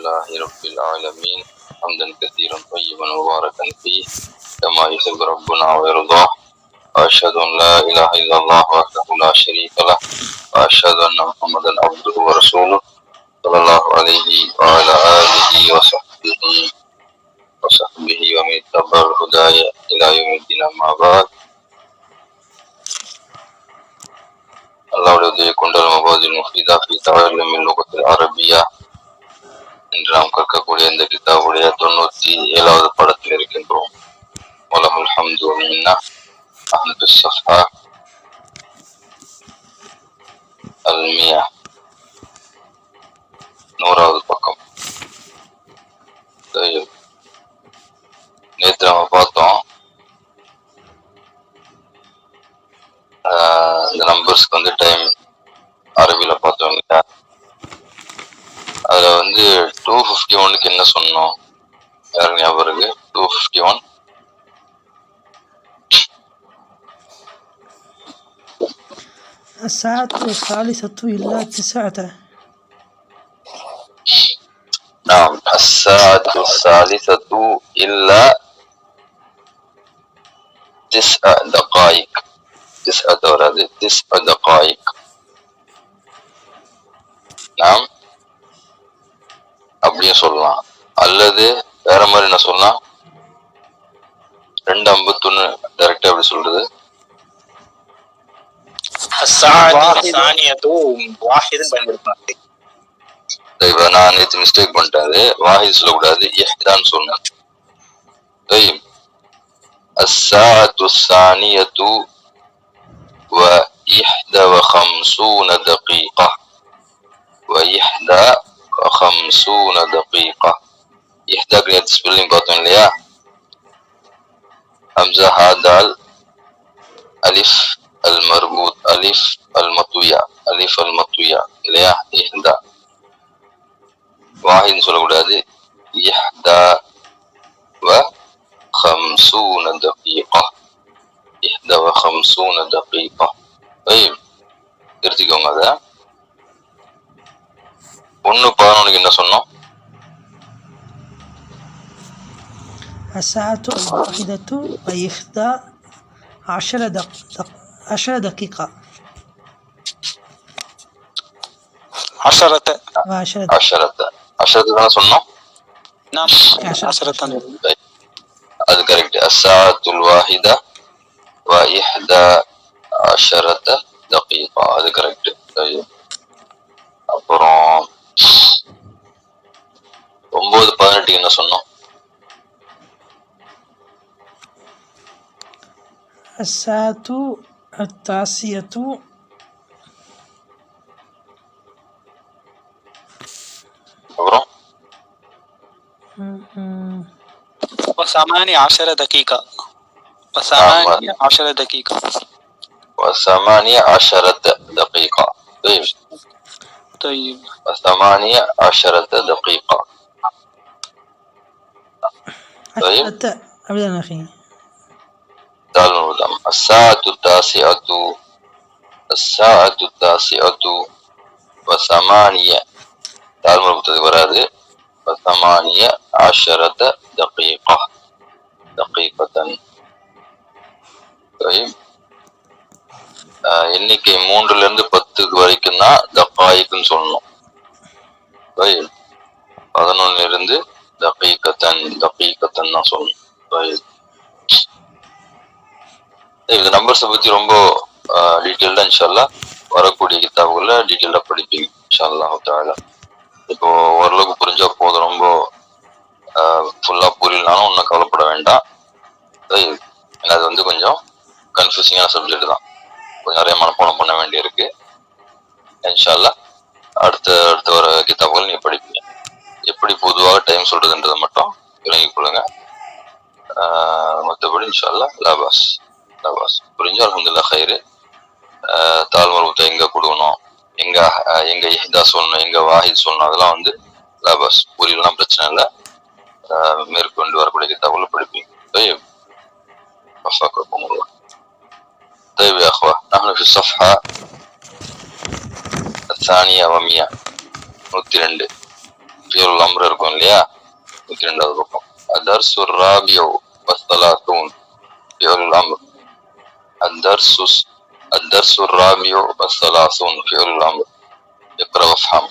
لله رب العالمين حمدا كثيرا طيبا مباركا فيه كما يحب ربنا ويرضاه. وأشهد أن لا إله إلا الله وحده لا شريك له وأشهد أن محمدا عبده ورسوله صلى الله عليه وعلى آله وصحبه ومن اتبع الهدى إلى يوم الدين. أما بعد. அல்லாஹ்வுடைய உதவி கொண்டு மபாதில் முஃபீதா ஃபீ தஅல்லும் லுகத்தில் அரபியா என்று நாம் கற்கக்கூடிய இந்த கிதாபுடைய 97வது பாடத்தில் இருக்கின்றோம். வலஹுல் ஹம்து வல் மின்னா. அஹ்மது ஸஃபா அல்-மியா 100வது பக்கம். நேற்று நம்ம பார்த்தோம் இந்த நம்பர்ஸ்க்கு வந்து டைம் அரபியில பார்த்தோம் இல்லையா. அதுல வந்து 251க்கு என்ன சொன்னோம்? யாரு ஞாபகம் இருக்கு? 251 الساعة الثالثة إلا 9. نعم الساعة الثالثة إلا 9 دقائق. 9 வராது, 9 دقائق. நாம் அப்படியே சொல்லலாம். அல்லது வேற மாதிரி என்ன சொல்லலாம்? 2:51 டைரக்டா எப்படி சொல்றது? நான் நேற்று மிஸ்டேக் பண்ணிட்டாரு. வாஹித் சொல்லக்கூடாது, இஹ்தான்னு சொல்லணும். الساعة الثانية و51 دقيقة. 51 دقيقة. இஹ்தாக்கு நேற்று ஸ்பெல்லிங் பார்த்தோம் இல்லையா? ஹம்சா ஹாதால் அலிஃப் அல் மர்பூத் அலிஃப் அல் மத்துயா அலிஃப் அல் மத்துயா இல்லையா? இஹ்தா. வாஹித்னு சொல்லக்கூடாது, இஹ்தா و50 دقيقة. 51 دقيقة. திருத்திக்கோங்க. அத 1:11 என்ன சொன்னோம்? الساعة الواحدة و11 دقيقة. 10 தானே சொன்னோம். نعم 10. அது கரெக்ட். الساعة الواحدة و11 دقيقة. அது கரெக்ட். அப்புறம் 9:18 என்ன சொன்னோம்? الساعة التاسعة அப்புறம் و18 دقيقة. و18 دقيقة. و18 دقيقة. طيب. و18 دقيقة. طيب. أبدا أخي. الساعة التاسعة و8 தால் மறுபுத்தது வராது. و18 دقيقة. எண்ணிக்கை 3ல இருந்து 10 வரைக்கும் தான் தக்காயிக்குன்னு சொல்லணும். 11ல இருந்து தகீகத்தன் தான் சொல்லணும். இந்த நம்பர்ஸை பத்தி ரொம்ப டீட்டெயில்டா இன்ஷால்லா வரக்கூடிய கிதாபுகளை டீட்டெயில்டா படிப்பீங்க இன்ஷால்லாஹ் தஆலா. இப்போ ஓரளவுக்கு புரிஞ்சா போதும். ரொம்ப ஃபுல்லா புரியலனாலும் ஒன்றும் கவலைப்பட வேண்டாம். அது வந்து கொஞ்சம் கன்ஃபியூசிங்கான சப்ஜெக்ட் தான். கொஞ்சம் நிறைய மனப்பாடம் பண்ண வேண்டியிருக்கு. இன்ஷால்லா அடுத்த வர கிதாபுகள் நீங்க படிப்பீங்க. எப்படி பொதுவாக டைம் சொல்றதுன்றதை மட்டும் விளங்கிக் கொள்ளுங்க. மற்றபடி இன்ஷால்லா லாபாஸ் புரிஞ்சு அல்ஹம்துலில்லாஹ் ஹைரு. தால் மர்பூத்தை எங்க கொடுக்கணும், எங்க இஹ்தா சொல்லணும், எங்க வாஹித் சொல்லணும், அதெல்லாம் வந்து லாபாஸ் புரியலாம், பிரச்சனை இல்லை. மேற்கொண்டு வரக்கூடிய கிதாபுகளை படிப்பீங்க. وفقكم الله. طيب يا أخوة، نحن في الصفحة 200. 102 فعل الأمر இருக்கும். பக்கம் இல்லையா, 102வது பக்கம். அத்தர்சு ராபியு வஸ்ஸலாத்தூன் ஃபிஅலுல் அம்ர். அத்தர்சு ராபியு வஸ்ஸலாத்தூன் ஃபிஅலுல் அம்ர். இக்ரா வஃப்ஹம்.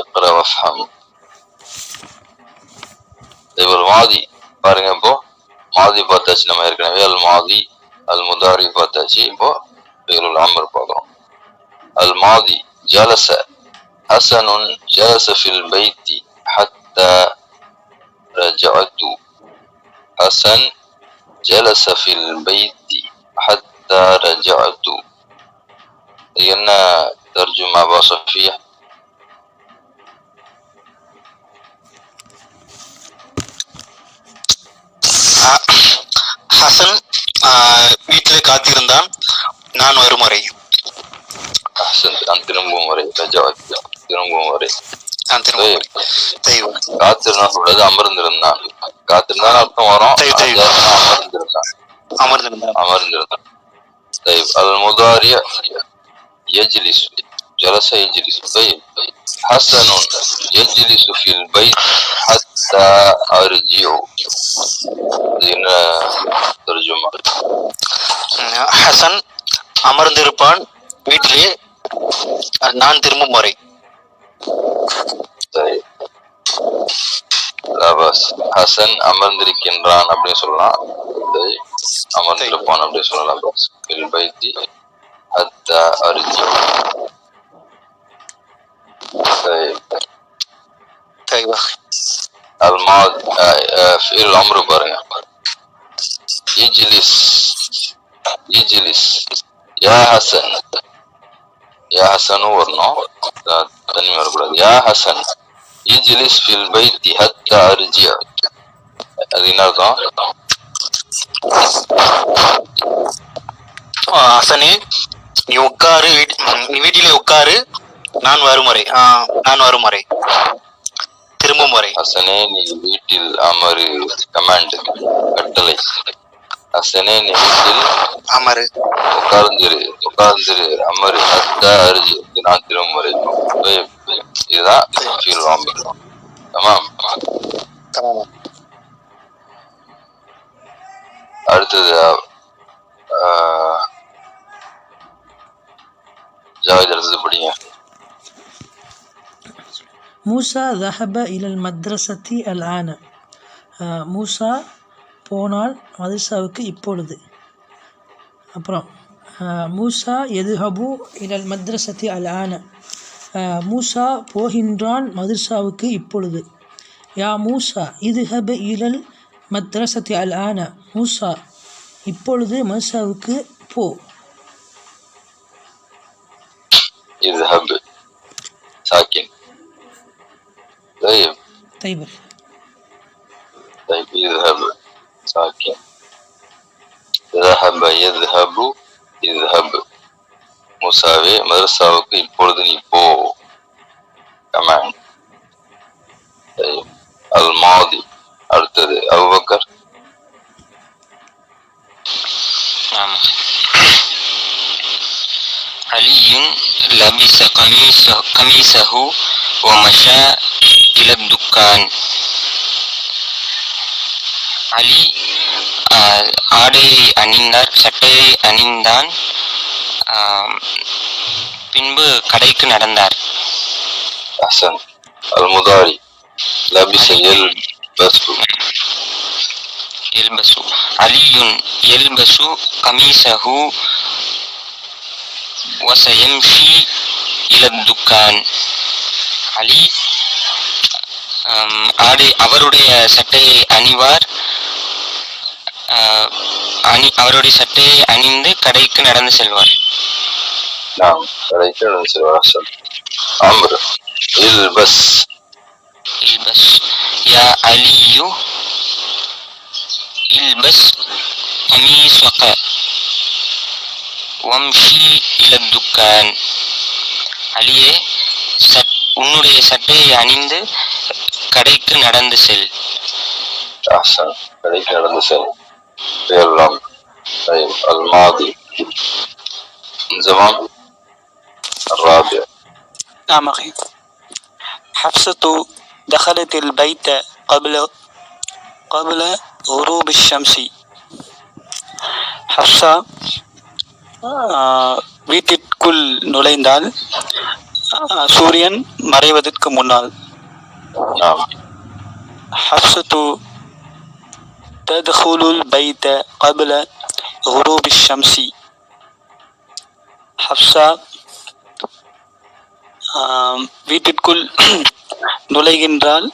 இக்ரா வஃப்ஹம். இவள் மாதி பாருங்க. இப்போ மாதி பார்த்தாச்சு நம்ம ஏற்கனவே. அல் மாதி அல் முதாரி பார்த்தாச்சு. இப்போ ஃபிஅலுல் அம்ர் பார்க்கிறோம். அல் மாதி ஜலச ஹசனுன் ஜலச ஃபில் பைத்தி ஹத்தா ரஜஅது. ஹசன் ஜலச ஃபில் பைத்தி ஹத்தா ரஜஅது. இது என்ன தர்ஜுமா அபா சஃபியா? ஹசன் வீட்டில் காத்திருந்தான், நான் வரும் வரை. அஹ்சன். நான் திரும்பும் வரை. ரஜஅது திரும்பும் வரை. நான் திரும்ப வரை. காத்திருந்தான் சொல்றது அமர்ந்திருந்தான். காத்திருந்தான் அர்த்தம் வரும். அமர்ந்திருந்தான். அமர்ந்திருந்தான். அமர்ந்திருந்தான். அல் முதாரி يجلس جلس يجلس. طيب حسن يجلس في البيت حتى أرجع. هنا ترجمة. ஹசன் அமர்ந்திருப்பான் வீட்டிலே, நான் திரும்பும் வரை. طيب لا بس. حسن அமர்ந்திருக்கின்றான் அப்படின்னு சொல்லலாம். அமர்ந்திருப்பான் அப்படின்னு சொல்லலாம். பஸ் في البيت حتى أرجع. طيب طيب الماضي فعل الأمر பாருங்க. يجلس يجلس يا حسن. يا حسن வரணும், தனி வரக்கூடாது. يا حسن يجلس في البيت حتى أرجع. அது என்ன அர்த்தம்? ஹசனே, நீ உட்காரு, நீ வீட்டிலே உட்காரு, நான் வரும் வரை. நான் வரும் வரை, திரும்பும் வரை. ஹசனே நீ வீட்டில் அமரு. கமாண்ட், கட்டளை. ஹசனே நீ வீட்டில் அமரு. உட்கார்ந்திரு உட்கார்ந்திரு. அமரு. ஹத்தா அர்ஜி. நான் திரும்பும் வரை. இதுதான் ஃபீல் அம்ர். தமாம். அடுத்தது ஜாவேத், அடுத்தது படிங்க. மூசா ذهب إلى المدرسة الآن. மூசா போனால் மதரசாவுக்கு இப்பொழுது. அப்புறம் மூசா எதுஹபு இலல் மத்ரசதி அல் ஆன. மூசா போகின்றான் மதரசாவுக்கு இப்பொழுது. யா மூசா இதுஹப இலல் மத்ரசதி அல் ஆன. மூசா இப்பொழுது மதரசாவுக்கு போ. اذهب ساكن. طيب طيب اذهب ساكن. ذهب يذهب اذهب. மூசாவே மதரசாவுக்கு இப்பொழுது நீ போ. கமாண்ட். அல் மாதி. அடுத்தது அபூபக்கர். علي لبس قميصه ومشى إلى الدكان. அலி ஆடையை அணிந்தார், சட்டையை அணிந்தான், பின்பு கடைக்கு நடந்தார். அஹ்சன். அல் முதாரி லபிஸ யல்பஸு. யல்பஸு. அலியுன் யல்பஸு கமீஸஹு வஸயம்ஷி இல துக்கான். அலி அவருடைய சட்டையை அணிவார், அவருடைய சட்டையை அணிந்து கடைக்கு நடந்து செல்வார். கடைக்கு நடந்து செல்வார். அஹ்சன். அம்ர். இல்பஸ். இல்பஸ். யா அலியு இல்பஸ் கமீஸக வம்ஷி இல துக்கான். அலியே, உன்னுடைய சட்டையை அணிந்து கடைக்கு நடந்து செல். அஹ்சன். கடைக்கு நடந்து செல். ஃபீல் الماضي. زمان الرابع. نعم أخي. حفصة دخلت البيت قبل غروب الشمس. ஹப்சா வீட்டிற்குள் நுழைந்தால் சூரியன் மறைவதற்கு முன்னால். نعم حفصة تدخل البيت قبل غروب الشمس. ஹப்சா வீட்டிற்குள் நுழைகின்றால்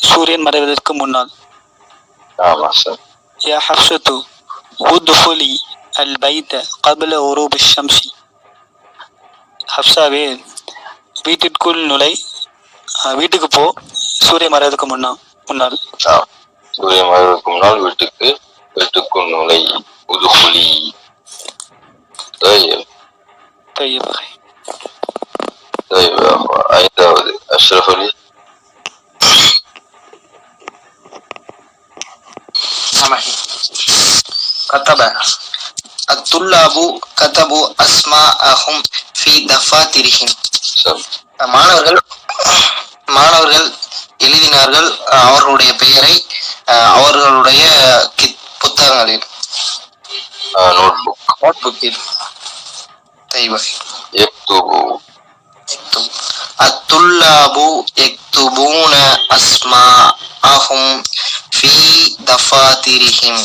சூரியன் மறைவதற்கு முன்னால். نعم أحسن. يا حفصة ادخلي البيت قبل غروب الشمس. ஹப்சாவே வீட்டிற்குள் நுழை, வீட்டுக்கு போ சூரியன் மறைவதற்கு முன்னால். نعم சூரியன் மறைவதற்கு முன்னால் வீட்டுக்குள் நுழை. உதுகுலி. طيب طيب طيب يا أخوة. ஐந்தாவது أشرف لي. كتب الطلاب كتبوا أسماءهم في دفاترهم. سم. மாணவர்கள் எழுதினார்கள் அவர்களுடைய பெயரை அவர்களுடைய புத்தகங்களில், நோட்புக்கில். يكتبوا. الطلاب يكتبون أسماءهم في دفاترهم.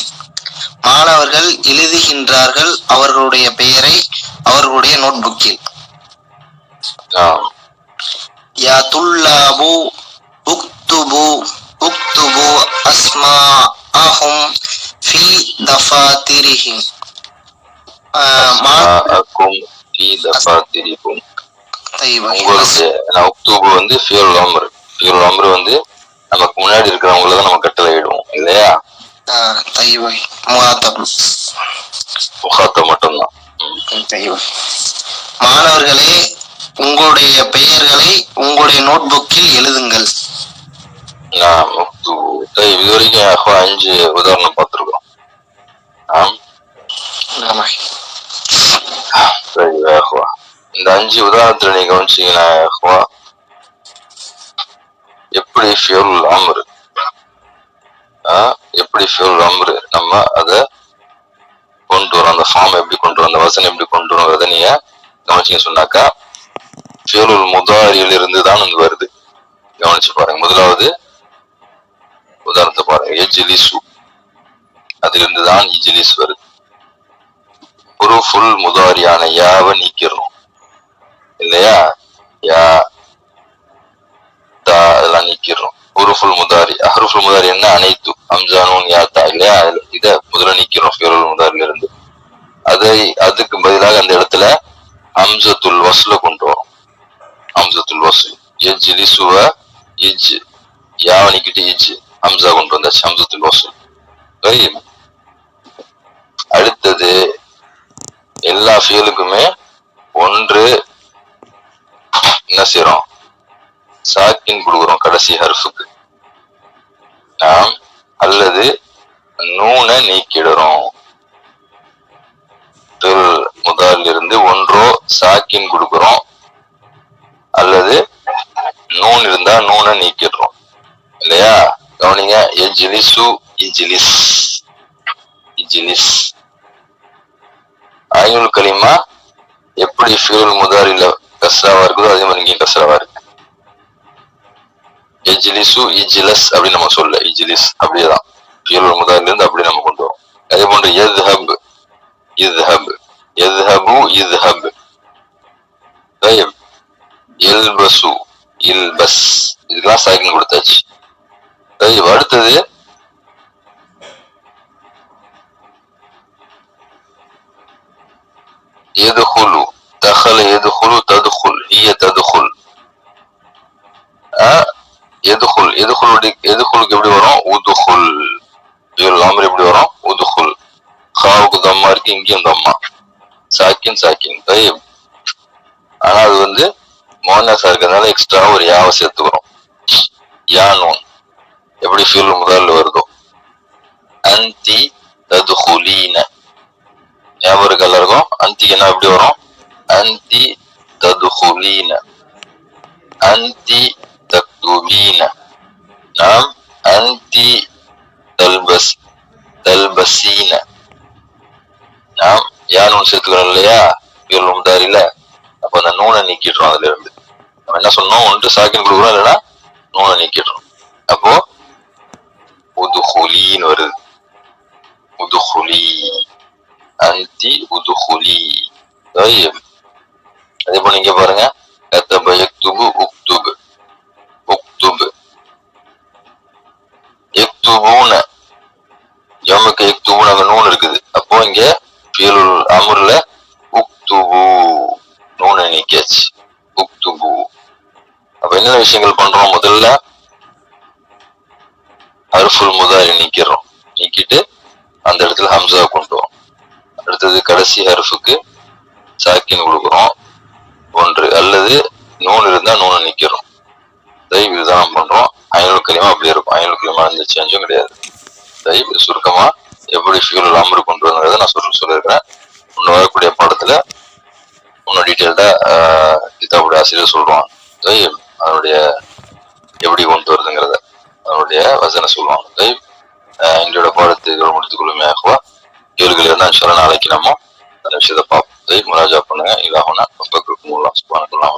மாணவர்கள் எழுதுகின்றார்கள் அவர்களுடைய பெயரை அவர்களுடைய நோட்புக்கில். யா துல்லாபு உக்துபு அஸ்மாஅஹும் ஃபீ தஃபாத்திரிஹிம். அஸ்மாஅக்கும் ஃபீ தஃபாத்திரிக்கும். உங்களுடைய உக்துபு வந்து ஃபியல் அம்ர். ஃபியல் அம்ர் வந்து நமக்கு முன்னாடி இருக்கிறவங்கள தான் நம்ம கட்டளை இடுவோம் இல்லையா? முகாத்தப் மட்டும்தான். மாணவர்களே உங்களுடைய பெயர்களை உங்களுடைய நோட்புக்கில் எழுதுங்கள். இது வரைக்கும் 5 உதாரணம் பார்த்துருக்கோம். இந்த 5 உதாரணத்துல நீங்க கவனிச்சீங்கன்னா எப்படி ஃபியல் அம்ர், எப்படி ஃபியல் அம்ர் நம்ம அதை கொண்டு வரோம், அந்த ஃபார்ம் எப்படி கொண்டு வரோம், அந்த வசனம் எப்படி கொண்டு வரோம், அதை நீங்க கவனிச்சீங்க சொன்னாக்கா ஃபியலுல் முதாரியில் இருந்து தான் வந்து வருது. கவனிச்சு பாருங்க. முதலாவது உதாரணத்தை பாருங்க. எஜ்லிசு, அதிலிருந்து தான் இஜ்லிஸ் வருது. ஹுருஃபுல் முதாரியான யாவை நீக்கிறோம் இல்லையா? யா தா அதெல்லாம் நீக்கிறோம். ஹுருஃபுல் முதாரி, அஹ்ருஃபுல் முதாரி என்ன? அனைத்து அம்ஜானூன் யா தா இல்லையா? இத முதல்ல நீக்கிறோம் ஃபியலுல் முதாரில இருந்து. அதுக்கு பதிலாக அந்த இடத்துல ஹம்சத்துல் வஸ்ல கொண்டு வரும். ஹம்சத்துல் வஸ்ல். எஜ்லிசுவ இஜ், யாவை நீக்கிட்டு இஜ், ஹம்சா கொண்டு வந்தாச்சு. ஹம்சத்துல் வஸ்ல். அடுத்தது எல்லா ஃபியலுக்குமே ஒன்று என்ன செய்யறோம்? சாக்கின் கொடுக்குறோம் கடைசி ஹர்ஃபுக்கு. அல்லது நூனை நீக்கிடுறோம். முதல்ல இருந்து ஒன்றோ சாக்கின் கொடுக்குறோம் அல்லது நூன் இருந்தா நூனை நீக்கிடுறோம் இல்லையா? கவனிங்க. எஜ்லிசு இஜ்லிஸ், இஜ்லிஸ். ஐனுல் கலிமா எப்படி ஃபியல் முதாரில கஸ்ராவா இருக்குதோ அதே மாதிரி இங்கேயும் கஸ்ராவா இருக்கு. எஜ்லிசு இஜ்லஸ் அப்படி நம்ம சொல்ல, இஜ்லிஸ் அப்படியேதான் ஃபியல் முதாரில இருந்து அப்படி நம்ம கொண்டு வரோம். அதே போன்று யத்ஹப், இத்ஹப், யத்ஹபு இத்ஹப். தய்யிப். யல்பசு இல்பஸ், இதுக்கெல்லாம் சாக்கின் கொடுத்தாச்சு. தய்யிப். அடுத்தது يدخل, دخل يدخل, تدخل, هي تدخل. يدخل, يدخلக்கு எப்படி வரும்? உதுகுல். ஃபியல் அம்ர் எப்படி வரும்? உதுகுல். காவுக்கு தம்மா இருக்கு, இங்கேயும் தம்மா. சாக்கின் சாக்கின். தய்யிப். ஆனா அது வந்து முஅன்னஸா இருக்கிறதுனால எக்ஸ்ட்ரா ஒரு யாவை சேர்த்துக்கிறோம். யா நூன் எப்படி ஃபியல் முதாரில வருதோ. அன்தி ததுகுலீன, ஞாபகம் இருக்கு எல்லாருக்கும்? அந்திக்கு என்ன எப்படி வரும்? அந்தி ததுகுலீன, அந்தி تكتبين. نعم أنت تلبسين. நாம் யாரும் சேர்த்துக்கிறோம் இல்லையா பியல் முதாரில, அப்ப அந்த நூனை நீக்கிடுறோம். அதுல இருந்து நம்ம என்ன சொன்னோம், ஒன்று சாக்கின் கொடுக்குறோம், இல்லைன்னா நூனை நீக்கிடுறோம். அப்போ உதுகுலின்னு வருது. உதுகுலி அந்தி உதுகுலி. அதே போல நீங்க பாருங்க, கத்தப யக்துபு உக்துபு உக்துபு யக்துபூன. ஜம்முக்கு யக்துபூன அங்க நூன் இருக்குது. அப்போ இங்க ஃபியலுல் அம்ர்ல உக்துபு நூனை நீக்கியாச்சு. உக்துபு. அப்ப என்னென்ன விஷயங்கள் பண்றோம், முதல்ல ஹர்ஃபுல் முதாரி நீக்கிறோம், நீக்கிட்டு அந்த இடத்துல ஹம்சா கொண்டு வரோம். அடுத்தது கடைசி ஹர்ஃபுக்கு சாக்கின் கொடுக்குறோம் ஒன்று, அல்லது நூன் இருந்தா நூனை நீக்கிறோம். இதுதான் பண்றோம். ஐநூறு கலிமா அப்படி இருக்கும். ஐநூறு கலிமா எந்த சேஞ்சும் கிடையாது. சுருக்கமா எப்படி ஃபியூல் அமரு கொண்டு வரதை நான் சொல்லியிருக்கிறேன். இன்னும் வரக்கூடிய பாடத்துல இன்னும் டீட்டெயில்டா கிதாபுடைய ஆசிரியர் சொல்லுவாங்க. அதனுடைய எப்படி கொண்டு வருதுங்கிறத, அதனுடைய வசனை சொல்லுவாங்க. எங்களோட பாடத்தை முடித்துக் கொள்ளுமையாகவா கேள்விகள் இருந்தா நாளைக்கு நம்ம அந்த விஷயத்தை பார்ப்போம். முராஜா பண்ணுங்க. இல்லாமனா ரொம்ப சுபானக்குலாம்